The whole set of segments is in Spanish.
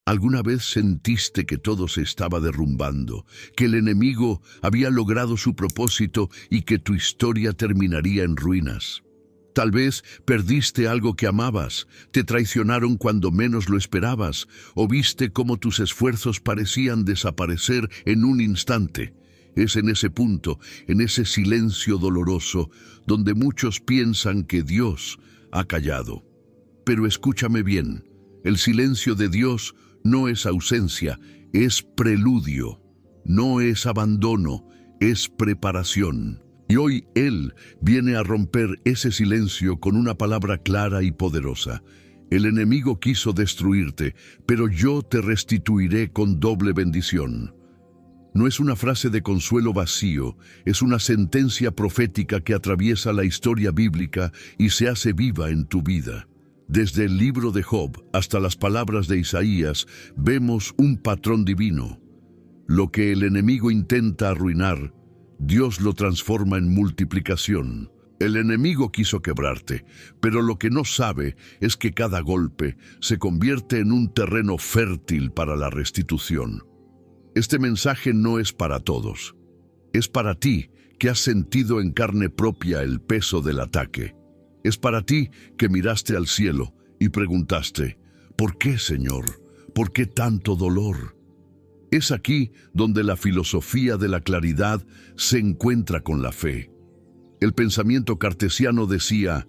¿Alguna vez sentiste que todo se estaba derrumbando, que el enemigo había logrado su propósito y que tu historia terminaría en ruinas? Tal vez perdiste algo que amabas, te traicionaron cuando menos lo esperabas, o viste cómo tus esfuerzos parecían desaparecer en un instante. Es en ese punto, en ese silencio doloroso, donde muchos piensan que Dios ha callado. Pero escúchame bien, el silencio de Dios no es ausencia, es preludio, no es abandono, es preparación. Y hoy Él viene a romper ese silencio con una palabra clara y poderosa. El enemigo quiso destruirte, pero yo te restituiré con doble bendición. No es una frase de consuelo vacío, es una sentencia profética que atraviesa la historia bíblica y se hace viva en tu vida. Desde el libro de Job hasta las palabras de Isaías, vemos un patrón divino. Lo que el enemigo intenta arruinar, Dios lo transforma en multiplicación. El enemigo quiso quebrarte, pero lo que no sabe es que cada golpe se convierte en un terreno fértil para la restitución. Este mensaje no es para todos. Es para ti que has sentido en carne propia el peso del ataque. Es para ti que miraste al cielo y preguntaste, ¿por qué, Señor? ¿Por qué tanto dolor? Es aquí donde la filosofía de la claridad se encuentra con la fe. El pensamiento cartesiano decía,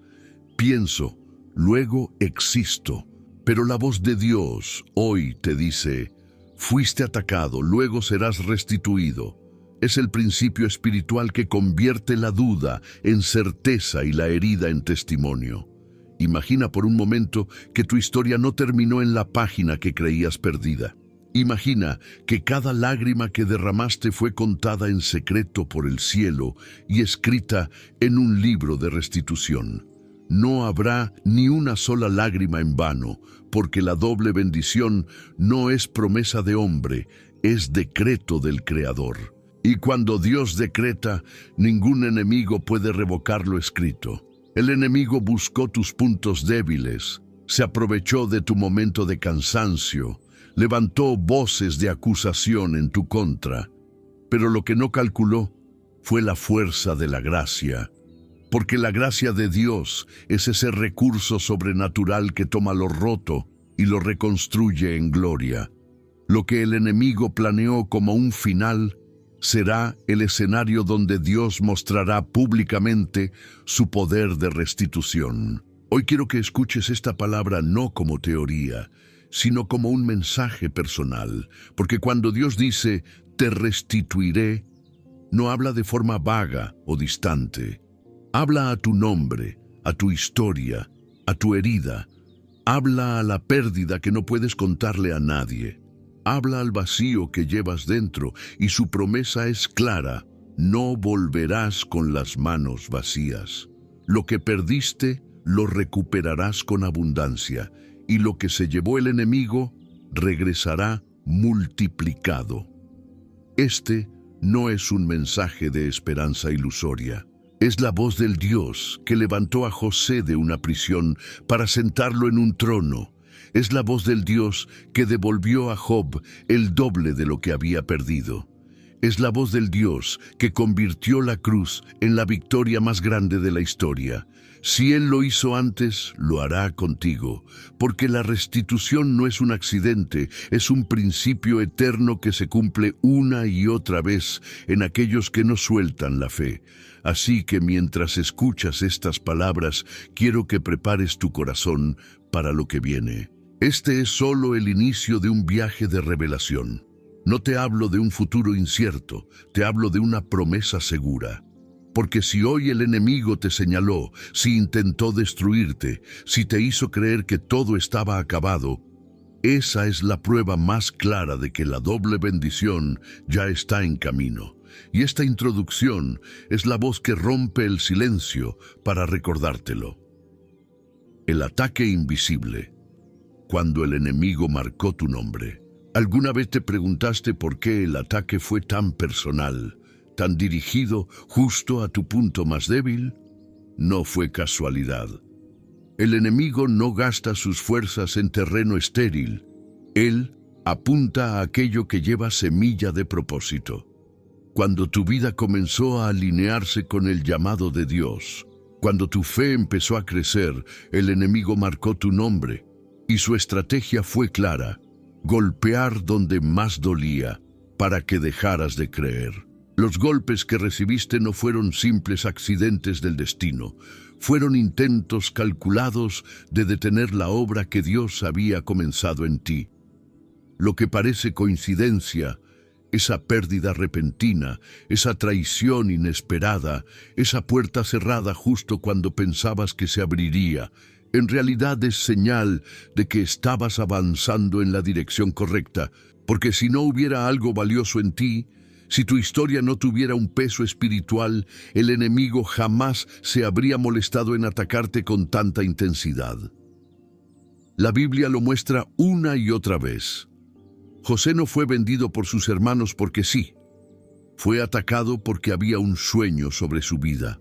pienso, luego existo, pero la voz de Dios hoy te dice, fuiste atacado, luego serás restituido. Es el principio espiritual que convierte la duda en certeza y la herida en testimonio. Imagina por un momento que tu historia no terminó en la página que creías perdida. Imagina que cada lágrima que derramaste fue contada en secreto por el cielo y escrita en un libro de restitución. No habrá ni una sola lágrima en vano, porque la doble bendición no es promesa de hombre, es decreto del Creador. Y cuando Dios decreta, ningún enemigo puede revocar lo escrito. El enemigo buscó tus puntos débiles, se aprovechó de tu momento de cansancio, levantó voces de acusación en tu contra. Pero lo que no calculó fue la fuerza de la gracia. Porque la gracia de Dios es ese recurso sobrenatural que toma lo roto y lo reconstruye en gloria. Lo que el enemigo planeó como un final será el escenario donde Dios mostrará públicamente su poder de restitución. Hoy quiero que escuches esta palabra no como teoría, sino como un mensaje personal, porque cuando Dios dice, te restituiré, no habla de forma vaga o distante. Habla a tu nombre, a tu historia, a tu herida. Habla a la pérdida que no puedes contarle a nadie. Habla al vacío que llevas dentro y su promesa es clara, no volverás con las manos vacías. Lo que perdiste lo recuperarás con abundancia y lo que se llevó el enemigo regresará multiplicado. Este no es un mensaje de esperanza ilusoria. Es la voz del Dios que levantó a José de una prisión para sentarlo en un trono. Es la voz del Dios que devolvió a Job el doble de lo que había perdido. Es la voz del Dios que convirtió la cruz en la victoria más grande de la historia. Si Él lo hizo antes, lo hará contigo, porque la restitución no es un accidente, es un principio eterno que se cumple una y otra vez en aquellos que no sueltan la fe. Así que mientras escuchas estas palabras, quiero que prepares tu corazón para lo que viene. Este es solo el inicio de un viaje de revelación. No te hablo de un futuro incierto, te hablo de una promesa segura. Porque si hoy el enemigo te señaló, si intentó destruirte, si te hizo creer que todo estaba acabado, esa es la prueba más clara de que la doble bendición ya está en camino. Y esta introducción es la voz que rompe el silencio para recordártelo. El ataque invisible. Cuando el enemigo marcó tu nombre. ¿Alguna vez te preguntaste por qué el ataque fue tan personal, tan dirigido justo a tu punto más débil? No fue casualidad. El enemigo no gasta sus fuerzas en terreno estéril. Él apunta a aquello que lleva semilla de propósito. Cuando tu vida comenzó a alinearse con el llamado de Dios, cuando tu fe empezó a crecer, el enemigo marcó tu nombre y su estrategia fue clara: golpear donde más dolía para que dejaras de creer. Los golpes que recibiste no fueron simples accidentes del destino, fueron intentos calculados de detener la obra que Dios había comenzado en ti. Lo que parece coincidencia, esa pérdida repentina, esa traición inesperada, esa puerta cerrada justo cuando pensabas que se abriría, en realidad es señal de que estabas avanzando en la dirección correcta, porque si no hubiera algo valioso en ti, si tu historia no tuviera un peso espiritual, el enemigo jamás se habría molestado en atacarte con tanta intensidad. La Biblia lo muestra una y otra vez. José no fue vendido por sus hermanos porque sí. Fue atacado porque había un sueño sobre su vida.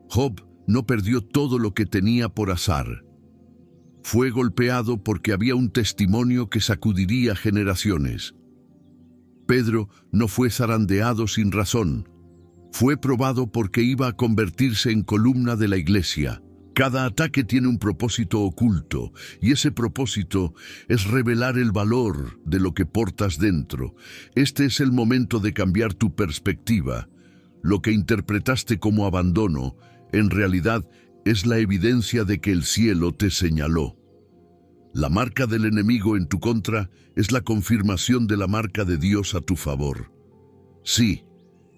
Job no perdió todo lo que tenía por azar. Fue golpeado porque había un testimonio que sacudiría generaciones. Pedro no fue zarandeado sin razón. Fue probado porque iba a convertirse en columna de la iglesia. Cada ataque tiene un propósito oculto, y ese propósito es revelar el valor de lo que portas dentro. Este es el momento de cambiar tu perspectiva. Lo que interpretaste como abandono, en realidad es la evidencia de que el cielo te señaló. La marca del enemigo en tu contra es la confirmación de la marca de Dios a tu favor. Sí,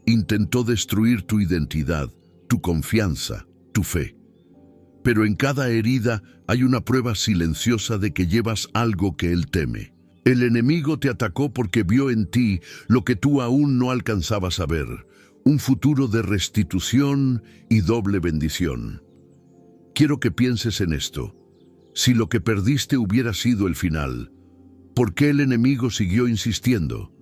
intentó destruir tu identidad, tu confianza, tu fe. Pero en cada herida hay una prueba silenciosa de que llevas algo que él teme. El enemigo te atacó porque vio en ti lo que tú aún no alcanzabas a ver, un futuro de restitución y doble bendición. Quiero que pienses en esto. Si lo que perdiste hubiera sido el final, ¿por qué el enemigo siguió insistiendo?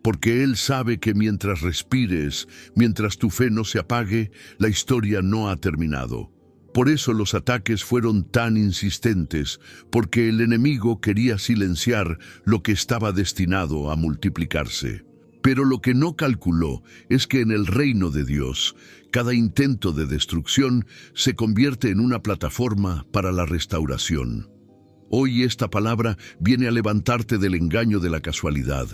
Porque él sabe que mientras respires, mientras tu fe no se apague, la historia no ha terminado. Por eso los ataques fueron tan insistentes, porque el enemigo quería silenciar lo que estaba destinado a multiplicarse. Pero lo que no calculó es que en el reino de Dios, cada intento de destrucción se convierte en una plataforma para la restauración. Hoy esta palabra viene a levantarte del engaño de la casualidad.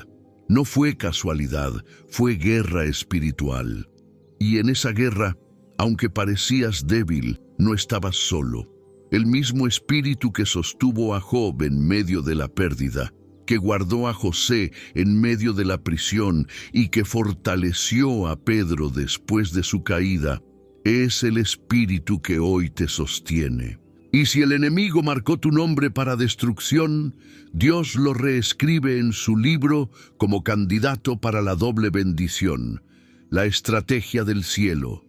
No fue casualidad, fue guerra espiritual. Y en esa guerra, aunque parecías débil, no estabas solo. El mismo espíritu que sostuvo a Job en medio de la pérdida, que guardó a José en medio de la prisión y que fortaleció a Pedro después de su caída, es el espíritu que hoy te sostiene. Y si el enemigo marcó tu nombre para destrucción, Dios lo reescribe en su libro como candidato para la doble bendición, la estrategia del cielo,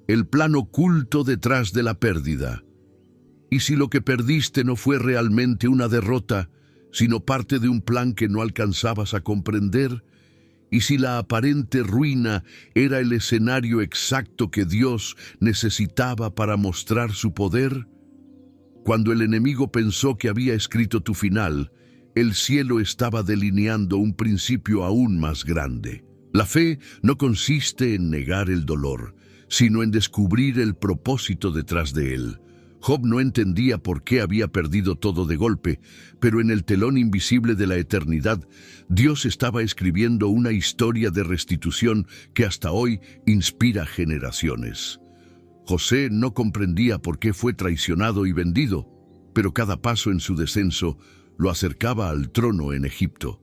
el plan oculto detrás de la pérdida. Y si lo que perdiste no fue realmente una derrota, sino parte de un plan que no alcanzabas a comprender, y si la aparente ruina era el escenario exacto que Dios necesitaba para mostrar su poder, cuando el enemigo pensó que había escrito tu final, el cielo estaba delineando un principio aún más grande. La fe no consiste en negar el dolor, sino en descubrir el propósito detrás de él. Job no entendía por qué había perdido todo de golpe, pero en el telón invisible de la eternidad, Dios estaba escribiendo una historia de restitución que hasta hoy inspira generaciones. José no comprendía por qué fue traicionado y vendido, pero cada paso en su descenso lo acercaba al trono en Egipto.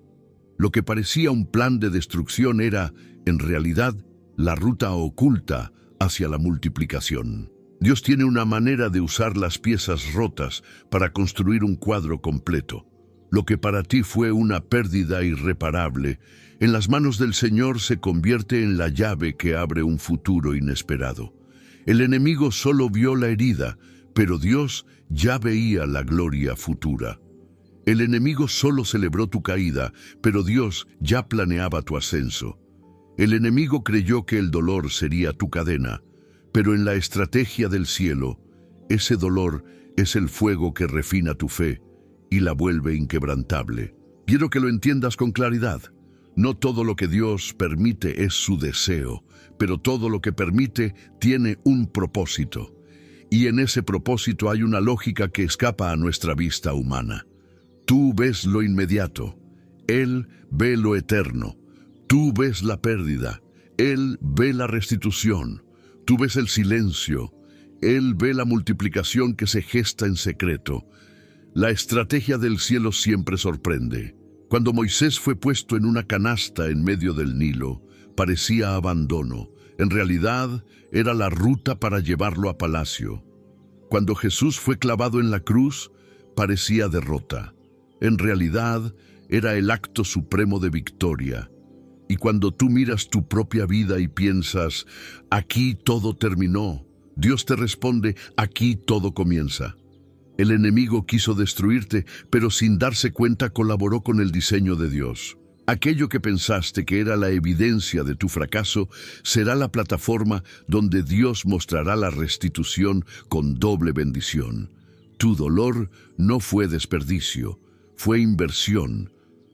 Lo que parecía un plan de destrucción era, en realidad, la ruta oculta hacia la multiplicación. Dios tiene una manera de usar las piezas rotas para construir un cuadro completo. Lo que para ti fue una pérdida irreparable, en las manos del Señor se convierte en la llave que abre un futuro inesperado. El enemigo solo vio la herida, pero Dios ya veía la gloria futura. El enemigo solo celebró tu caída, pero Dios ya planeaba tu ascenso. El enemigo creyó que el dolor sería tu cadena, pero en la estrategia del cielo, ese dolor es el fuego que refina tu fe y la vuelve inquebrantable. Quiero que lo entiendas con claridad. No todo lo que Dios permite es su deseo, pero todo lo que permite tiene un propósito. Y en ese propósito hay una lógica que escapa a nuestra vista humana. Tú ves lo inmediato, Él ve lo eterno. Tú ves la pérdida, Él ve la restitución. Tú ves el silencio, Él ve la multiplicación que se gesta en secreto. La estrategia del cielo siempre sorprende. Cuando Moisés fue puesto en una canasta en medio del Nilo, parecía abandono. En realidad, era la ruta para llevarlo a palacio. Cuando Jesús fue clavado en la cruz, parecía derrota. En realidad, era el acto supremo de victoria. Y cuando tú miras tu propia vida y piensas, aquí todo terminó, Dios te responde, aquí todo comienza. El enemigo quiso destruirte, pero sin darse cuenta colaboró con el diseño de Dios. Aquello que pensaste que era la evidencia de tu fracaso será la plataforma donde Dios mostrará la restitución con doble bendición. Tu dolor no fue desperdicio, fue inversión.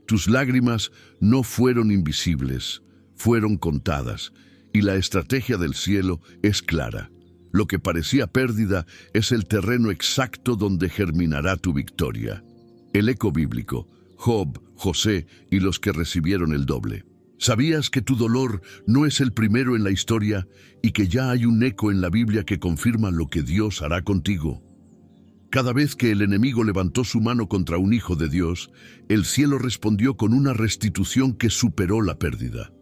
Tus lágrimas no fueron invisibles, fueron contadas, y la estrategia del cielo es clara. Lo que parecía pérdida es el terreno exacto donde germinará tu victoria. El eco bíblico, Job, José y los que recibieron el doble. ¿Sabías que tu dolor no es el primero en la historia y que ya hay un eco en la Biblia que confirma lo que Dios hará contigo? Cada vez que el enemigo levantó su mano contra un hijo de Dios, el cielo respondió con una restitución que superó la pérdida.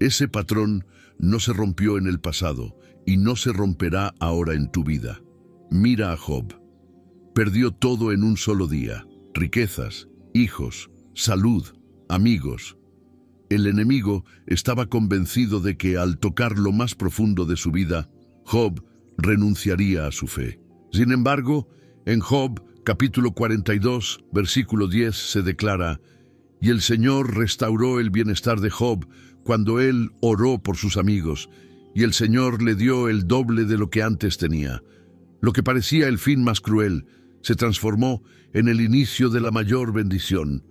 Ese patrón no se rompió en el pasado y no se romperá ahora en tu vida. Mira a Job. Perdió todo en un solo día: riquezas, hijos, salud, amigos. El enemigo estaba convencido de que al tocar lo más profundo de su vida, Job renunciaría a su fe. Sin embargo, en Job, capítulo 42, versículo 10, se declara: «Y el Señor restauró el bienestar de Job cuando él oró por sus amigos, y el Señor le dio el doble de lo que antes tenía». Lo que parecía el fin más cruel se transformó en el inicio de la mayor bendición.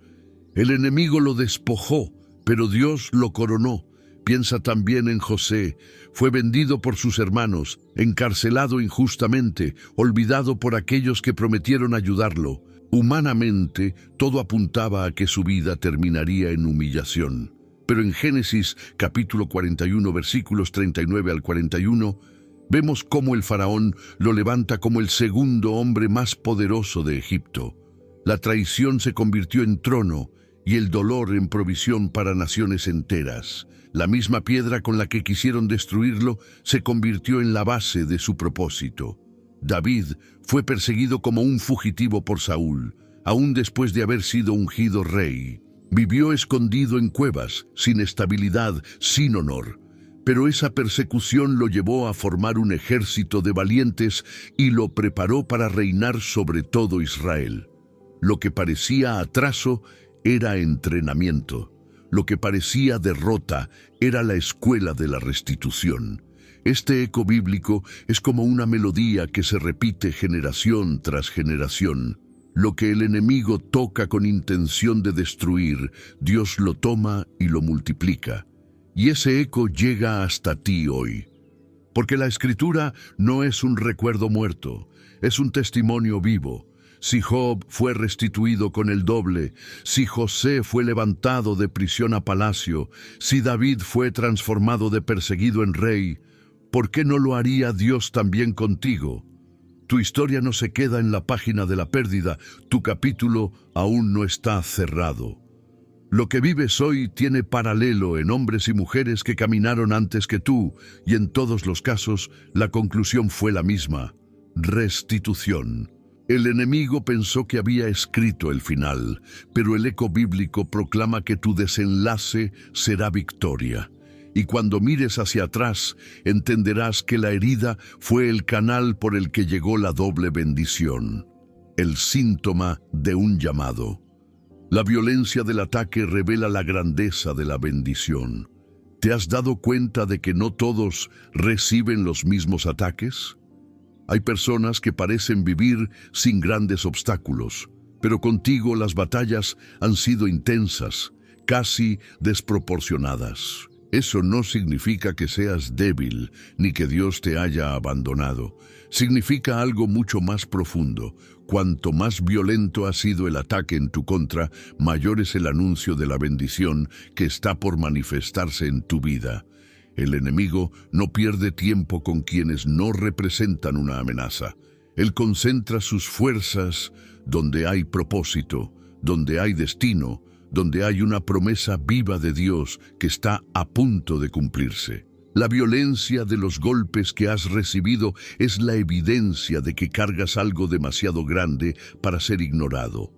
El enemigo lo despojó, pero Dios lo coronó. Piensa también en José. Fue vendido por sus hermanos, encarcelado injustamente, olvidado por aquellos que prometieron ayudarlo. Humanamente, todo apuntaba a que su vida terminaría en humillación. Pero en Génesis, capítulo 41, versículos 39 al 41, vemos cómo el faraón lo levanta como el segundo hombre más poderoso de Egipto. La traición se convirtió en trono y el dolor en provisión para naciones enteras. La misma piedra con la que quisieron destruirlo se convirtió en la base de su propósito. David fue perseguido como un fugitivo por Saúl, aún después de haber sido ungido rey. Vivió escondido en cuevas, sin estabilidad, sin honor. Pero esa persecución lo llevó a formar un ejército de valientes y lo preparó para reinar sobre todo Israel. Lo que parecía atraso era entrenamiento. Lo que parecía derrota era la escuela de la restitución. Este eco bíblico es como una melodía que se repite generación tras generación. Lo que el enemigo toca con intención de destruir, Dios lo toma y lo multiplica. Y ese eco llega hasta ti hoy. Porque la Escritura no es un recuerdo muerto, es un testimonio vivo. Si Job fue restituido con el doble, si José fue levantado de prisión a palacio, si David fue transformado de perseguido en rey, ¿por qué no lo haría Dios también contigo? Tu historia no se queda en la página de la pérdida, tu capítulo aún no está cerrado. Lo que vives hoy tiene paralelo en hombres y mujeres que caminaron antes que tú, y en todos los casos la conclusión fue la misma: restitución. El enemigo pensó que había escrito el final, pero el eco bíblico proclama que tu desenlace será victoria. Y cuando mires hacia atrás, entenderás que la herida fue el canal por el que llegó la doble bendición, el síntoma de un llamado. La violencia del ataque revela la grandeza de la bendición. ¿Te has dado cuenta de que no todos reciben los mismos ataques? Hay personas que parecen vivir sin grandes obstáculos, pero contigo las batallas han sido intensas, casi desproporcionadas. Eso no significa que seas débil, ni que Dios te haya abandonado. Significa algo mucho más profundo. Cuanto más violento ha sido el ataque en tu contra, mayor es el anuncio de la bendición que está por manifestarse en tu vida. El enemigo no pierde tiempo con quienes no representan una amenaza. Él concentra sus fuerzas donde hay propósito, donde hay destino, donde hay una promesa viva de Dios que está a punto de cumplirse. La violencia de los golpes que has recibido es la evidencia de que cargas algo demasiado grande para ser ignorado.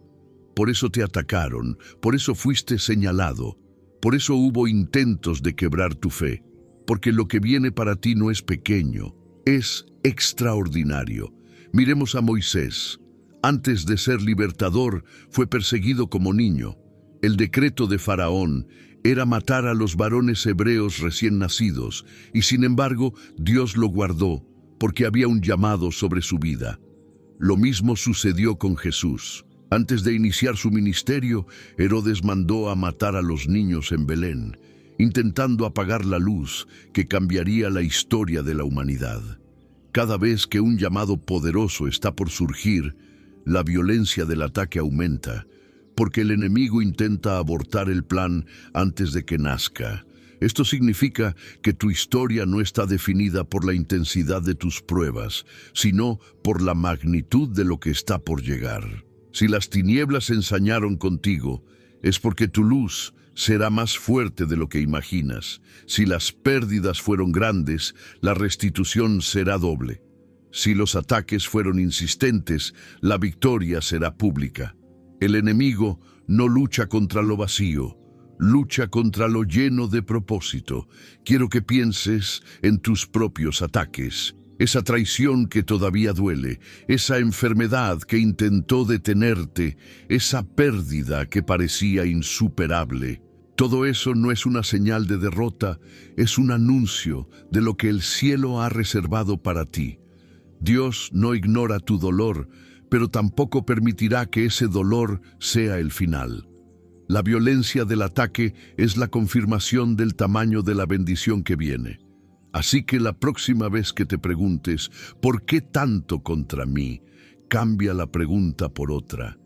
Por eso te atacaron, por eso fuiste señalado, por eso hubo intentos de quebrar tu fe, porque lo que viene para ti no es pequeño, es extraordinario. Miremos a Moisés. Antes de ser libertador, fue perseguido como niño. El decreto de Faraón era matar a los varones hebreos recién nacidos, y sin embargo Dios lo guardó, porque había un llamado sobre su vida. Lo mismo sucedió con Jesús. Antes de iniciar su ministerio, Herodes mandó a matar a los niños en Belén, intentando apagar la luz que cambiaría la historia de la humanidad. Cada vez que un llamado poderoso está por surgir, la violencia del ataque aumenta, porque el enemigo intenta abortar el plan antes de que nazca. Esto significa que tu historia no está definida por la intensidad de tus pruebas, sino por la magnitud de lo que está por llegar. Si las tinieblas ensañaron contigo, es porque tu luz será más fuerte de lo que imaginas. Si las pérdidas fueron grandes, la restitución será doble. Si los ataques fueron insistentes, la victoria será pública. El enemigo no lucha contra lo vacío, lucha contra lo lleno de propósito. Quiero que pienses en tus propios ataques, esa traición que todavía duele, esa enfermedad que intentó detenerte, esa pérdida que parecía insuperable. Todo eso no es una señal de derrota, es un anuncio de lo que el cielo ha reservado para ti. Dios no ignora tu dolor, pero tampoco permitirá que ese dolor sea el final. La violencia del ataque es la confirmación del tamaño de la bendición que viene. Así que la próxima vez que te preguntes, ¿por qué tanto contra mí?, cambia la pregunta por otra.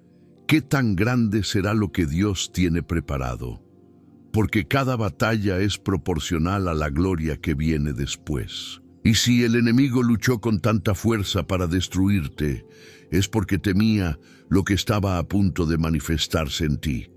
¿Qué tan grande será lo que Dios tiene preparado? Porque cada batalla es proporcional a la gloria que viene después. Y si el enemigo luchó con tanta fuerza para destruirte, es porque temía lo que estaba a punto de manifestarse en ti.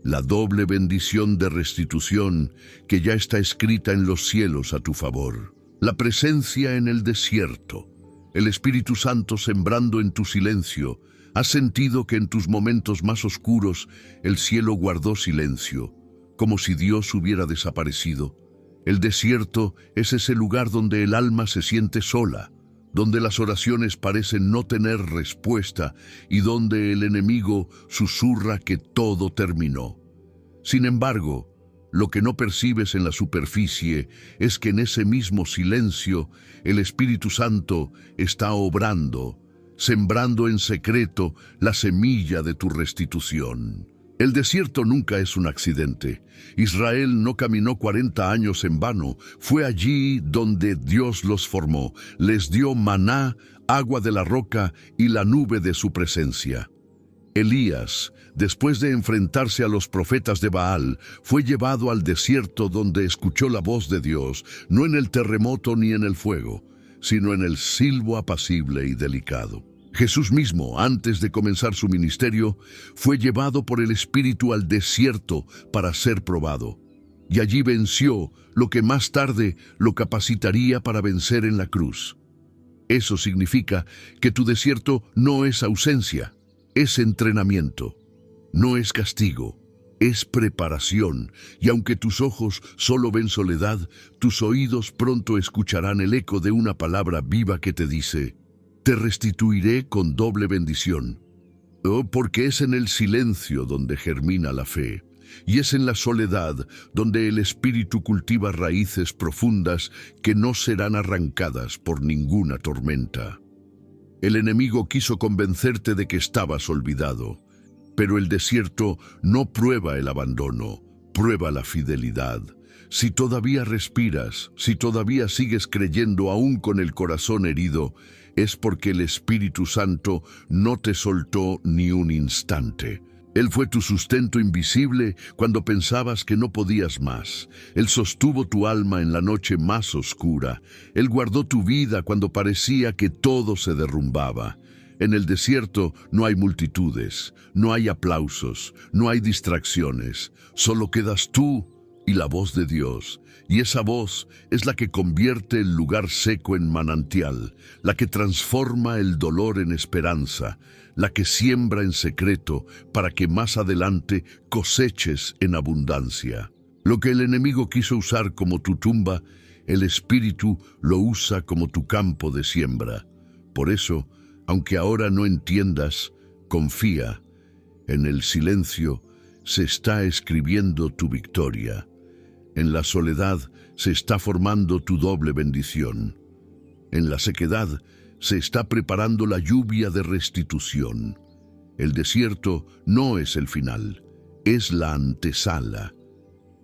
La doble bendición de restitución que ya está escrita en los cielos a tu favor. La presencia en el desierto, el Espíritu Santo sembrando en tu silencio. ¿Has sentido que en tus momentos más oscuros el cielo guardó silencio, como si Dios hubiera desaparecido? El desierto es ese lugar donde el alma se siente sola, donde las oraciones parecen no tener respuesta y donde el enemigo susurra que todo terminó. Sin embargo, lo que no percibes en la superficie es que en ese mismo silencio el Espíritu Santo está obrando, sembrando en secreto la semilla de tu restitución. El desierto nunca es un accidente. Israel no caminó 40 años en vano. Fue allí donde Dios los formó. Les dio maná, agua de la roca y la nube de su presencia. Elías, después de enfrentarse a los profetas de Baal, fue llevado al desierto donde escuchó la voz de Dios, no en el terremoto ni en el fuego, sino en el silbo apacible y delicado. Jesús mismo, antes de comenzar su ministerio, fue llevado por el Espíritu al desierto para ser probado. Y allí venció lo que más tarde lo capacitaría para vencer en la cruz. Eso significa que tu desierto no es ausencia, es entrenamiento. No es castigo, es preparación. Y aunque tus ojos solo ven soledad, tus oídos pronto escucharán el eco de una palabra viva que te dice: te restituiré con doble bendición. Porque es en el silencio donde germina la fe, y es en la soledad donde el Espíritu cultiva raíces profundas que no serán arrancadas por ninguna tormenta. El enemigo quiso convencerte de que estabas olvidado, Pero el desierto no prueba el abandono, prueba la fidelidad. Si todavía respiras, si todavía sigues creyendo aún con el corazón herido, es porque el Espíritu Santo no te soltó ni un instante. Él fue tu sustento invisible cuando pensabas que no podías más. Él sostuvo tu alma en la noche más oscura. Él guardó tu vida cuando parecía que todo se derrumbaba. En el desierto no hay multitudes, no hay aplausos, no hay distracciones. Solo quedas tú y la voz de Dios. Y esa voz es la que convierte el lugar seco en manantial, la que transforma el dolor en esperanza, la que siembra en secreto para que más adelante coseches en abundancia. Lo que el enemigo quiso usar como tu tumba, el Espíritu lo usa como tu campo de siembra. Por eso, aunque ahora no entiendas, confía. En el silencio se está escribiendo tu victoria. En la soledad se está formando tu doble bendición. En la sequedad se está preparando la lluvia de restitución. El desierto no es el final, es la antesala.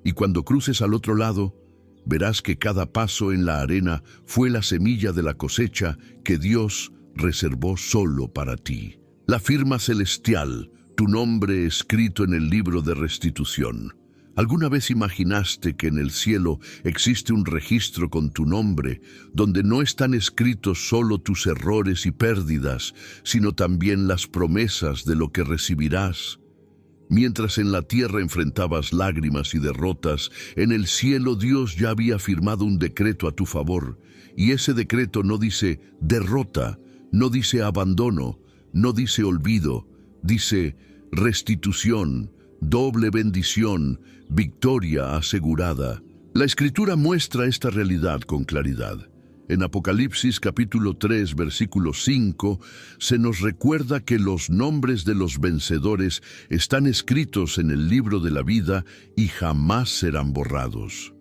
Y cuando cruces al otro lado, verás que cada paso en la arena fue la semilla de la cosecha que Dios reservó solo para ti. La firma celestial, tu nombre escrito en el libro de restitución. ¿Alguna vez imaginaste que en el cielo existe un registro con tu nombre, donde no están escritos solo tus errores y pérdidas, sino también las promesas de lo que recibirás? Mientras en la tierra enfrentabas lágrimas y derrotas, en el cielo Dios ya había firmado un decreto a tu favor, y ese decreto no dice derrota, no dice abandono, no dice olvido, dice restitución, doble bendición, victoria asegurada. La Escritura muestra esta realidad con claridad. En Apocalipsis capítulo 3, versículo 5, se nos recuerda que los nombres de los vencedores están escritos en el libro de la vida y jamás serán borrados.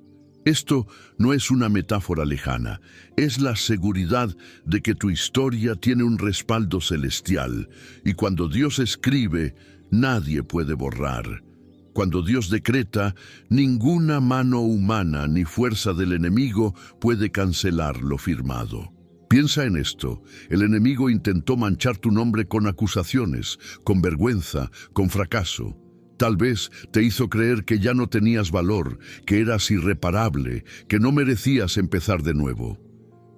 Esto no es una metáfora lejana, es la seguridad de que tu historia tiene un respaldo celestial, y cuando Dios escribe, nadie puede borrar. Cuando Dios decreta, ninguna mano humana ni fuerza del enemigo puede cancelar lo firmado. Piensa en esto, el enemigo intentó manchar tu nombre con acusaciones, con vergüenza, con fracaso. Tal vez te hizo creer que ya no tenías valor, que eras irreparable, que no merecías empezar de nuevo.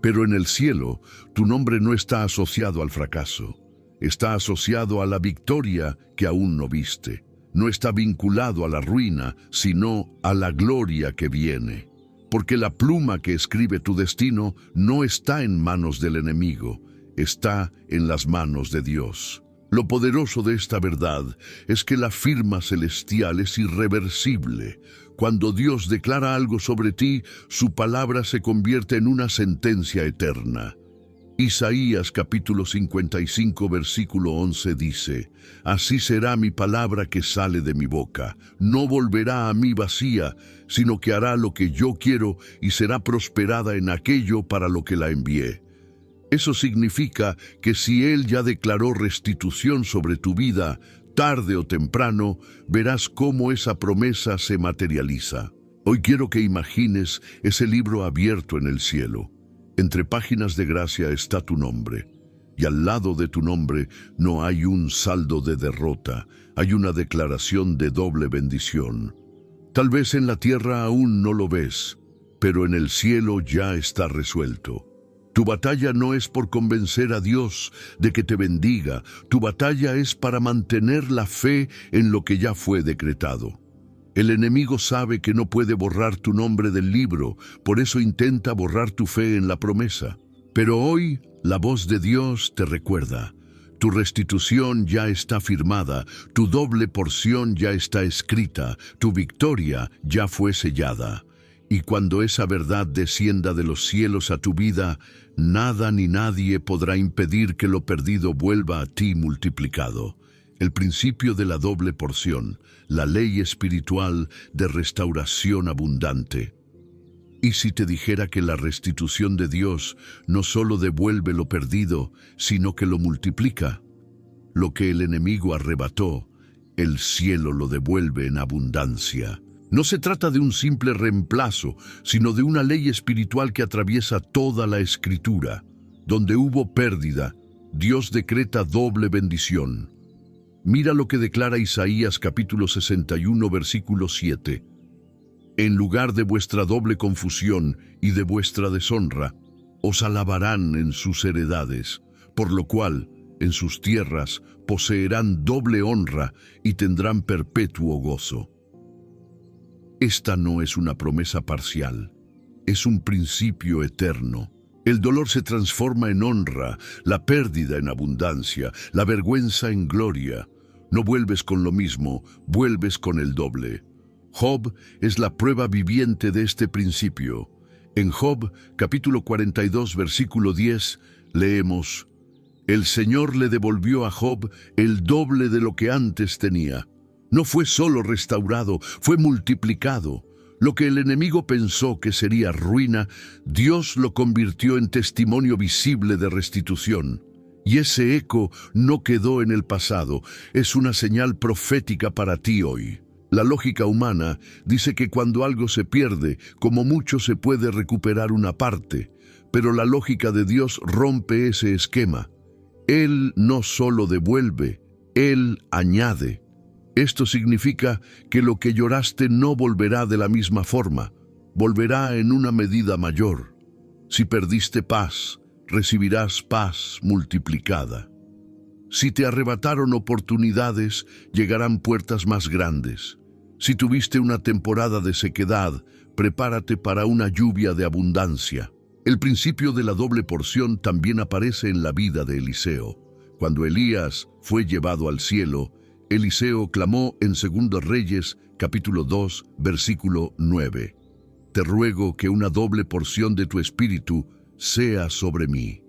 Pero en el cielo, tu nombre no está asociado al fracaso. Está asociado a la victoria que aún no viste. No está vinculado a la ruina, sino a la gloria que viene. Porque la pluma que escribe tu destino no está en manos del enemigo, está en las manos de Dios. Lo poderoso de esta verdad es que la firma celestial es irreversible. Cuando Dios declara algo sobre ti, su palabra se convierte en una sentencia eterna. Isaías capítulo 55 versículo 11 dice: Así será mi palabra que sale de mi boca, no volverá a mí vacía, sino que hará lo que yo quiero y será prosperada en aquello para lo que la envié. Eso significa que si Él ya declaró restitución sobre tu vida, tarde o temprano verás cómo esa promesa se materializa. Hoy quiero que imagines ese libro abierto en el cielo. Entre páginas de gracia está tu nombre, y al lado de tu nombre no hay un saldo de derrota, hay una declaración de doble bendición. Tal vez en la tierra aún no lo ves, pero en el cielo ya está resuelto. Tu batalla no es por convencer a Dios de que te bendiga, tu batalla es para mantener la fe en lo que ya fue decretado. El enemigo sabe que no puede borrar tu nombre del libro, por eso intenta borrar tu fe en la promesa. Pero hoy la voz de Dios te recuerda: tu restitución ya está firmada, tu doble porción ya está escrita, tu victoria ya fue sellada. Y cuando esa verdad descienda de los cielos a tu vida, nada ni nadie podrá impedir que lo perdido vuelva a ti multiplicado. El principio de la doble porción, la ley espiritual de restauración abundante. ¿Y si te dijera que la restitución de Dios no solo devuelve lo perdido, sino que lo multiplica? Lo que el enemigo arrebató, el cielo lo devuelve en abundancia. No se trata de un simple reemplazo, sino de una ley espiritual que atraviesa toda la Escritura. Donde hubo pérdida, Dios decreta doble bendición. Mira lo que declara Isaías capítulo 61, versículo 7. En lugar de vuestra doble confusión y de vuestra deshonra, os alabarán en sus heredades, por lo cual en sus tierras poseerán doble honra y tendrán perpetuo gozo. Esta no es una promesa parcial, es un principio eterno. El dolor se transforma en honra, la pérdida en abundancia, la vergüenza en gloria. No vuelves con lo mismo, vuelves con el doble. Job es la prueba viviente de este principio. En Job, capítulo 42, versículo 10, leemos: El Señor le devolvió a Job el doble de lo que antes tenía. No fue solo restaurado, fue multiplicado. Lo que el enemigo pensó que sería ruina, Dios lo convirtió en testimonio visible de restitución. Y ese eco no quedó en el pasado, es una señal profética para ti hoy. La lógica humana dice que cuando algo se pierde, como mucho se puede recuperar una parte, pero la lógica de Dios rompe ese esquema. Él no solo devuelve, Él añade. Esto significa que lo que lloraste no volverá de la misma forma, volverá en una medida mayor. Si perdiste paz, recibirás paz multiplicada. Si te arrebataron oportunidades, llegarán puertas más grandes. Si tuviste una temporada de sequedad, prepárate para una lluvia de abundancia. El principio de la doble porción también aparece en la vida de Eliseo. Cuando Elías fue llevado al cielo, Eliseo clamó en 2 Reyes, capítulo 2, versículo 9. Te ruego que una doble porción de tu espíritu sea sobre mí.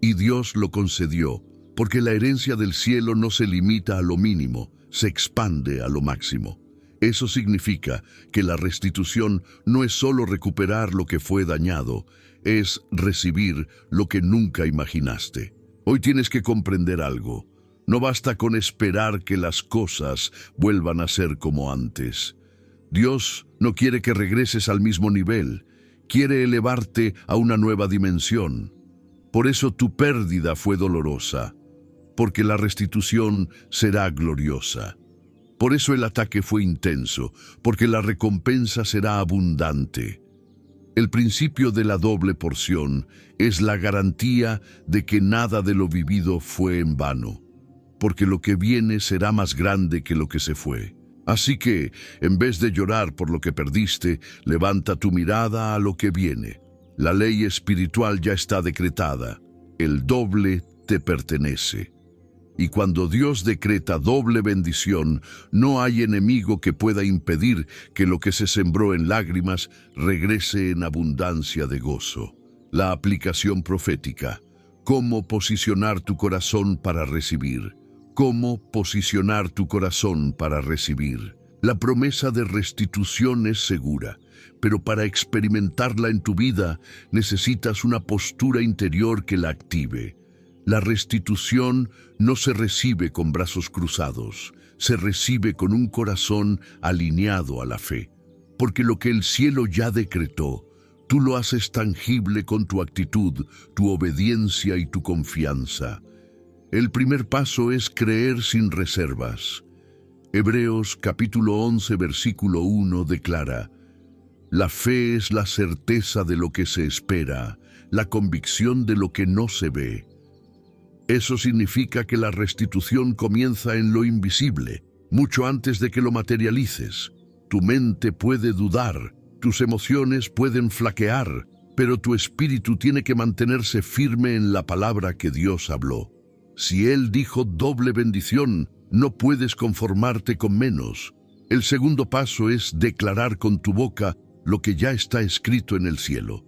Y Dios lo concedió, porque la herencia del cielo no se limita a lo mínimo, se expande a lo máximo. Eso significa que la restitución no es solo recuperar lo que fue dañado, es recibir lo que nunca imaginaste. Hoy tienes que comprender algo. No basta con esperar que las cosas vuelvan a ser como antes. Dios no quiere que regreses al mismo nivel, quiere elevarte a una nueva dimensión. Por eso tu pérdida fue dolorosa, porque la restitución será gloriosa. Por eso el ataque fue intenso, porque la recompensa será abundante. El principio de la doble porción es la garantía de que nada de lo vivido fue en vano, porque lo que viene será más grande que lo que se fue. Así que, en vez de llorar por lo que perdiste, levanta tu mirada a lo que viene. La ley espiritual ya está decretada. El doble te pertenece. Y cuando Dios decreta doble bendición, no hay enemigo que pueda impedir que lo que se sembró en lágrimas regrese en abundancia de gozo. La aplicación profética. ¿Cómo posicionar tu corazón para recibir? ¿Cómo posicionar tu corazón para recibir? La promesa de restitución es segura, pero para experimentarla en tu vida necesitas una postura interior que la active. La restitución no se recibe con brazos cruzados, se recibe con un corazón alineado a la fe. Porque lo que el cielo ya decretó, tú lo haces tangible con tu actitud, tu obediencia y tu confianza. El primer paso es creer sin reservas. Hebreos capítulo 11, versículo 1 declara: La fe es la certeza de lo que se espera, la convicción de lo que no se ve. Eso significa que la restitución comienza en lo invisible, mucho antes de que lo materialices. Tu mente puede dudar, tus emociones pueden flaquear, pero tu espíritu tiene que mantenerse firme en la palabra que Dios habló. Si Él dijo doble bendición, no puedes conformarte con menos. El segundo paso es declarar con tu boca lo que ya está escrito en el cielo.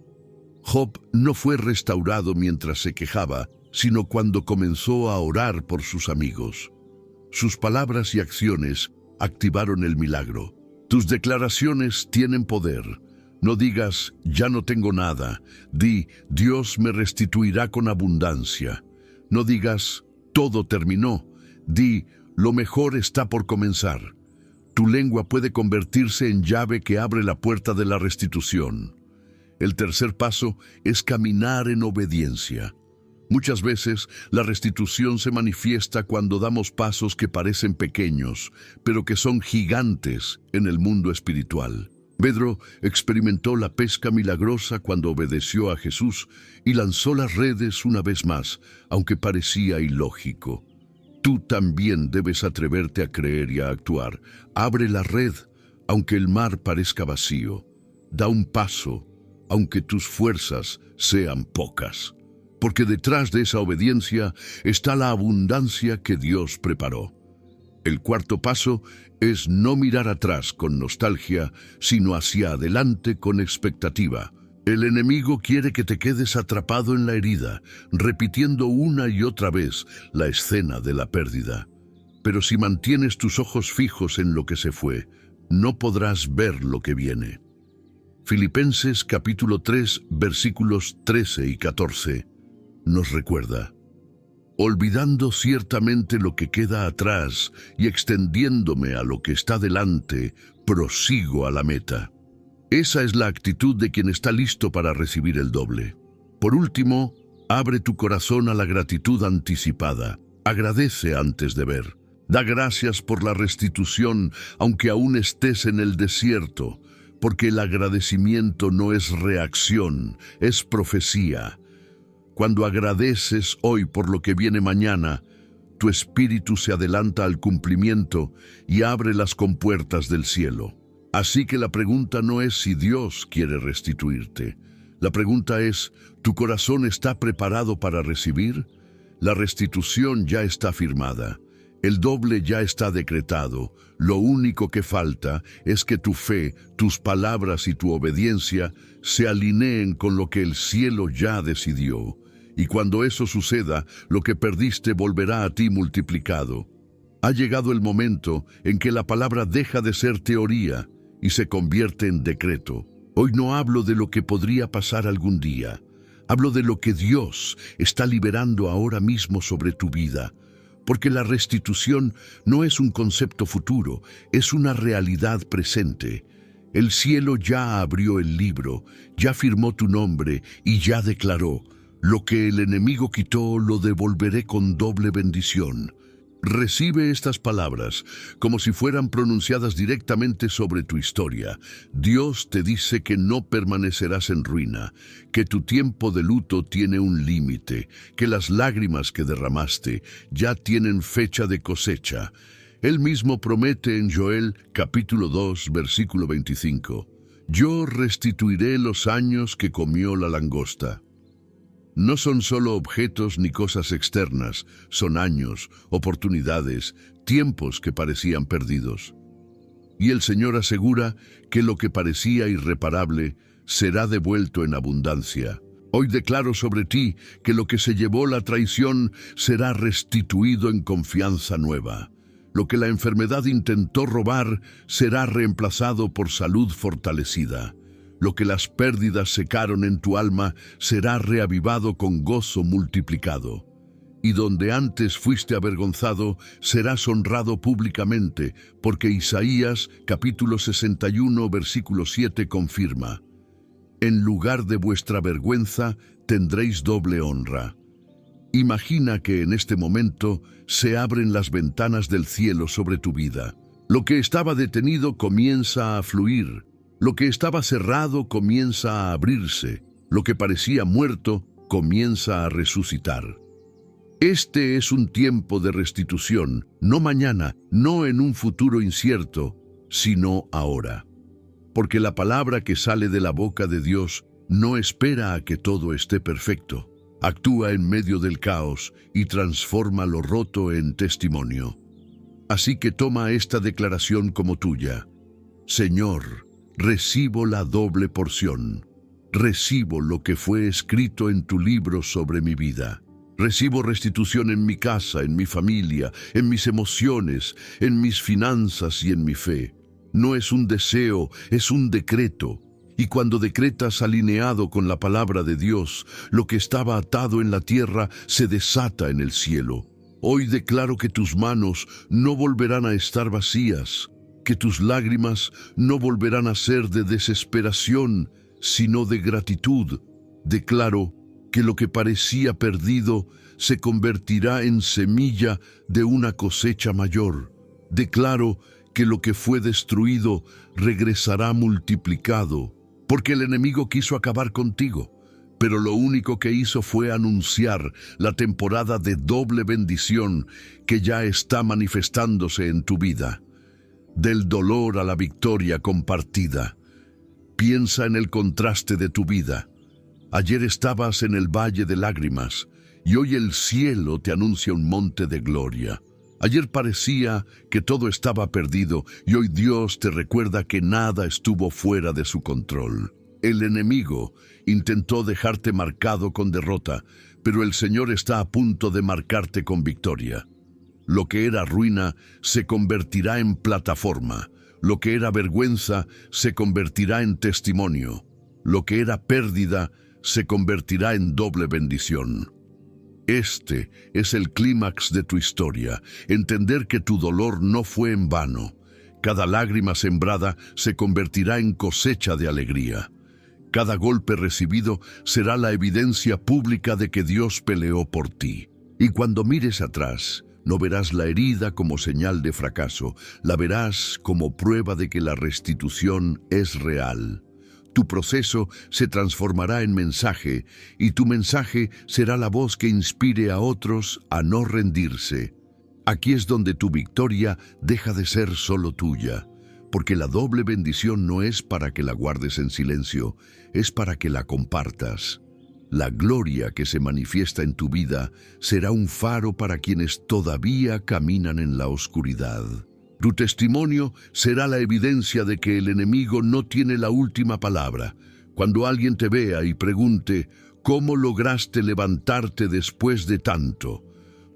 Job no fue restaurado mientras se quejaba, sino cuando comenzó a orar por sus amigos. Sus palabras y acciones activaron el milagro. Tus declaraciones tienen poder. No digas, ya no tengo nada. Di, Dios me restituirá con abundancia. No digas, todo terminó. Di, Lo mejor está por comenzar. Tu lengua puede convertirse en llave que abre la puerta de la restitución. El tercer paso es caminar en obediencia. Muchas veces la restitución se manifiesta cuando damos pasos que parecen pequeños, pero que son gigantes en el mundo espiritual. Pedro experimentó la pesca milagrosa cuando obedeció a Jesús y lanzó las redes una vez más, aunque parecía ilógico. Tú también debes atreverte a creer y a actuar. Abre la red, aunque el mar parezca vacío. Da un paso, aunque tus fuerzas sean pocas. Porque detrás de esa obediencia está la abundancia que Dios preparó. El cuarto paso es no mirar atrás con nostalgia, sino hacia adelante con expectativa. El enemigo quiere que te quedes atrapado en la herida, repitiendo una y otra vez la escena de la pérdida. Pero si mantienes tus ojos fijos en lo que se fue, no podrás ver lo que viene. Filipenses capítulo 3, versículos 13 y 14, nos recuerda: olvidando ciertamente lo que queda atrás y extendiéndome a lo que está delante, prosigo a la meta. Esa es la actitud de quien está listo para recibir el doble. Por último, abre tu corazón a la gratitud anticipada. Agradece antes de ver. Da gracias por la restitución, aunque aún estés en el desierto, porque el agradecimiento no es reacción, es profecía. Cuando agradeces hoy por lo que viene mañana, tu espíritu se adelanta al cumplimiento y abre las compuertas del cielo. Así que la pregunta no es si Dios quiere restituirte. La pregunta es, ¿tu corazón está preparado para recibir? La restitución ya está firmada. El doble ya está decretado. Lo único que falta es que tu fe, tus palabras y tu obediencia se alineen con lo que el cielo ya decidió. Y cuando eso suceda, lo que perdiste volverá a ti multiplicado. Ha llegado el momento en que la palabra deja de ser teoría y se convierte en decreto. Hoy no hablo de lo que podría pasar algún día. Hablo de lo que Dios está liberando ahora mismo sobre tu vida. Porque la restitución no es un concepto futuro, es una realidad presente. El cielo ya abrió el libro, ya firmó tu nombre y ya declaró: lo que el enemigo quitó lo devolveré con doble bendición. Recibe estas palabras como si fueran pronunciadas directamente sobre tu historia. Dios te dice que no permanecerás en ruina, que tu tiempo de luto tiene un límite, que las lágrimas que derramaste ya tienen fecha de cosecha. Él mismo promete en Joel capítulo 2, versículo 25: yo restituiré los años que comió la langosta. No son solo objetos ni cosas externas, son años, oportunidades, tiempos que parecían perdidos. Y el Señor asegura que lo que parecía irreparable será devuelto en abundancia. Hoy declaro sobre ti que lo que se llevó la traición será restituido en confianza nueva. Lo que la enfermedad intentó robar será reemplazado por salud fortalecida. Lo que las pérdidas secaron en tu alma será reavivado con gozo multiplicado. Y donde antes fuiste avergonzado, serás honrado públicamente, porque Isaías capítulo 61 versículo 7 confirma: en lugar de vuestra vergüenza tendréis doble honra. Imagina que en este momento se abren las ventanas del cielo sobre tu vida. Lo que estaba detenido comienza a fluir. Lo que estaba cerrado comienza a abrirse. Lo que parecía muerto comienza a resucitar. Este es un tiempo de restitución, no mañana, no en un futuro incierto, sino ahora. Porque la palabra que sale de la boca de Dios no espera a que todo esté perfecto. Actúa en medio del caos y transforma lo roto en testimonio. Así que toma esta declaración como tuya. Señor, recibo la doble porción. Recibo lo que fue escrito en tu libro sobre mi vida. Recibo restitución en mi casa, en mi familia, en mis emociones, en mis finanzas y en mi fe. No es un deseo, es un decreto. Y cuando decretas alineado con la palabra de Dios, lo que estaba atado en la tierra se desata en el cielo. Hoy declaro que tus manos no volverán a estar vacías, que tus lágrimas no volverán a ser de desesperación, sino de gratitud. Declaro que lo que parecía perdido se convertirá en semilla de una cosecha mayor. Declaro que lo que fue destruido regresará multiplicado, porque el enemigo quiso acabar contigo, pero lo único que hizo fue anunciar la temporada de doble bendición que ya está manifestándose en tu vida. Del dolor a la victoria compartida. Piensa en el contraste de tu vida. Ayer estabas en el valle de lágrimas y hoy el cielo te anuncia un monte de gloria. Ayer parecía que todo estaba perdido y hoy Dios te recuerda que nada estuvo fuera de su control. El enemigo intentó dejarte marcado con derrota, pero el Señor está a punto de marcarte con victoria. Lo que era ruina se convertirá en plataforma. Lo que era vergüenza se convertirá en testimonio. Lo que era pérdida se convertirá en doble bendición. Este es el clímax de tu historia, entender que tu dolor no fue en vano. Cada lágrima sembrada se convertirá en cosecha de alegría. Cada golpe recibido será la evidencia pública de que Dios peleó por ti. Y cuando mires atrás, no verás la herida como señal de fracaso, la verás como prueba de que la restitución es real. Tu proceso se transformará en mensaje, y tu mensaje será la voz que inspire a otros a no rendirse. Aquí es donde tu victoria deja de ser solo tuya, porque la doble bendición no es para que la guardes en silencio, es para que la compartas. La gloria que se manifiesta en tu vida será un faro para quienes todavía caminan en la oscuridad. Tu testimonio será la evidencia de que el enemigo no tiene la última palabra. Cuando alguien te vea y pregunte, ¿cómo lograste levantarte después de tanto?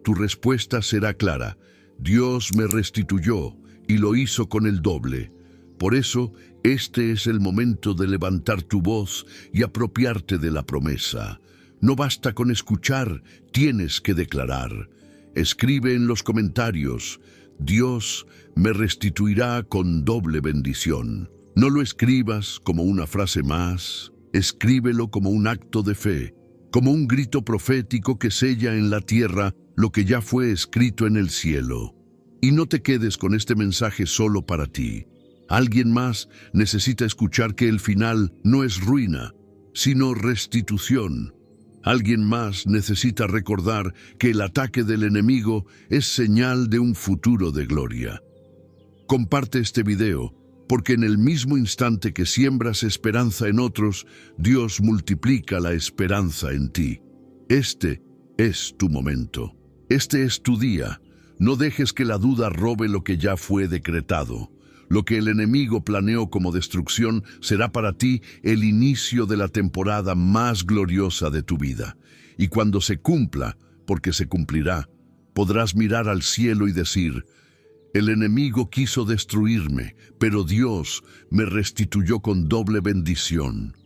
Tu respuesta será clara: Dios me restituyó y lo hizo con el doble. Por eso, este es el momento de levantar tu voz y apropiarte de la promesa. No basta con escuchar, tienes que declarar. Escribe en los comentarios: Dios me restituirá con doble bendición. No lo escribas como una frase más, escríbelo como un acto de fe, como un grito profético que sella en la tierra lo que ya fue escrito en el cielo. Y no te quedes con este mensaje solo para ti. Alguien más necesita escuchar que el final no es ruina, sino restitución. Alguien más necesita recordar que el ataque del enemigo es señal de un futuro de gloria. Comparte este video, porque en el mismo instante que siembras esperanza en otros, Dios multiplica la esperanza en ti. Este es tu momento. Este es tu día. No dejes que la duda robe lo que ya fue decretado. Lo que el enemigo planeó como destrucción será para ti el inicio de la temporada más gloriosa de tu vida. Y cuando se cumpla, porque se cumplirá, podrás mirar al cielo y decir: el enemigo quiso destruirme, pero Dios me restituyó con doble bendición.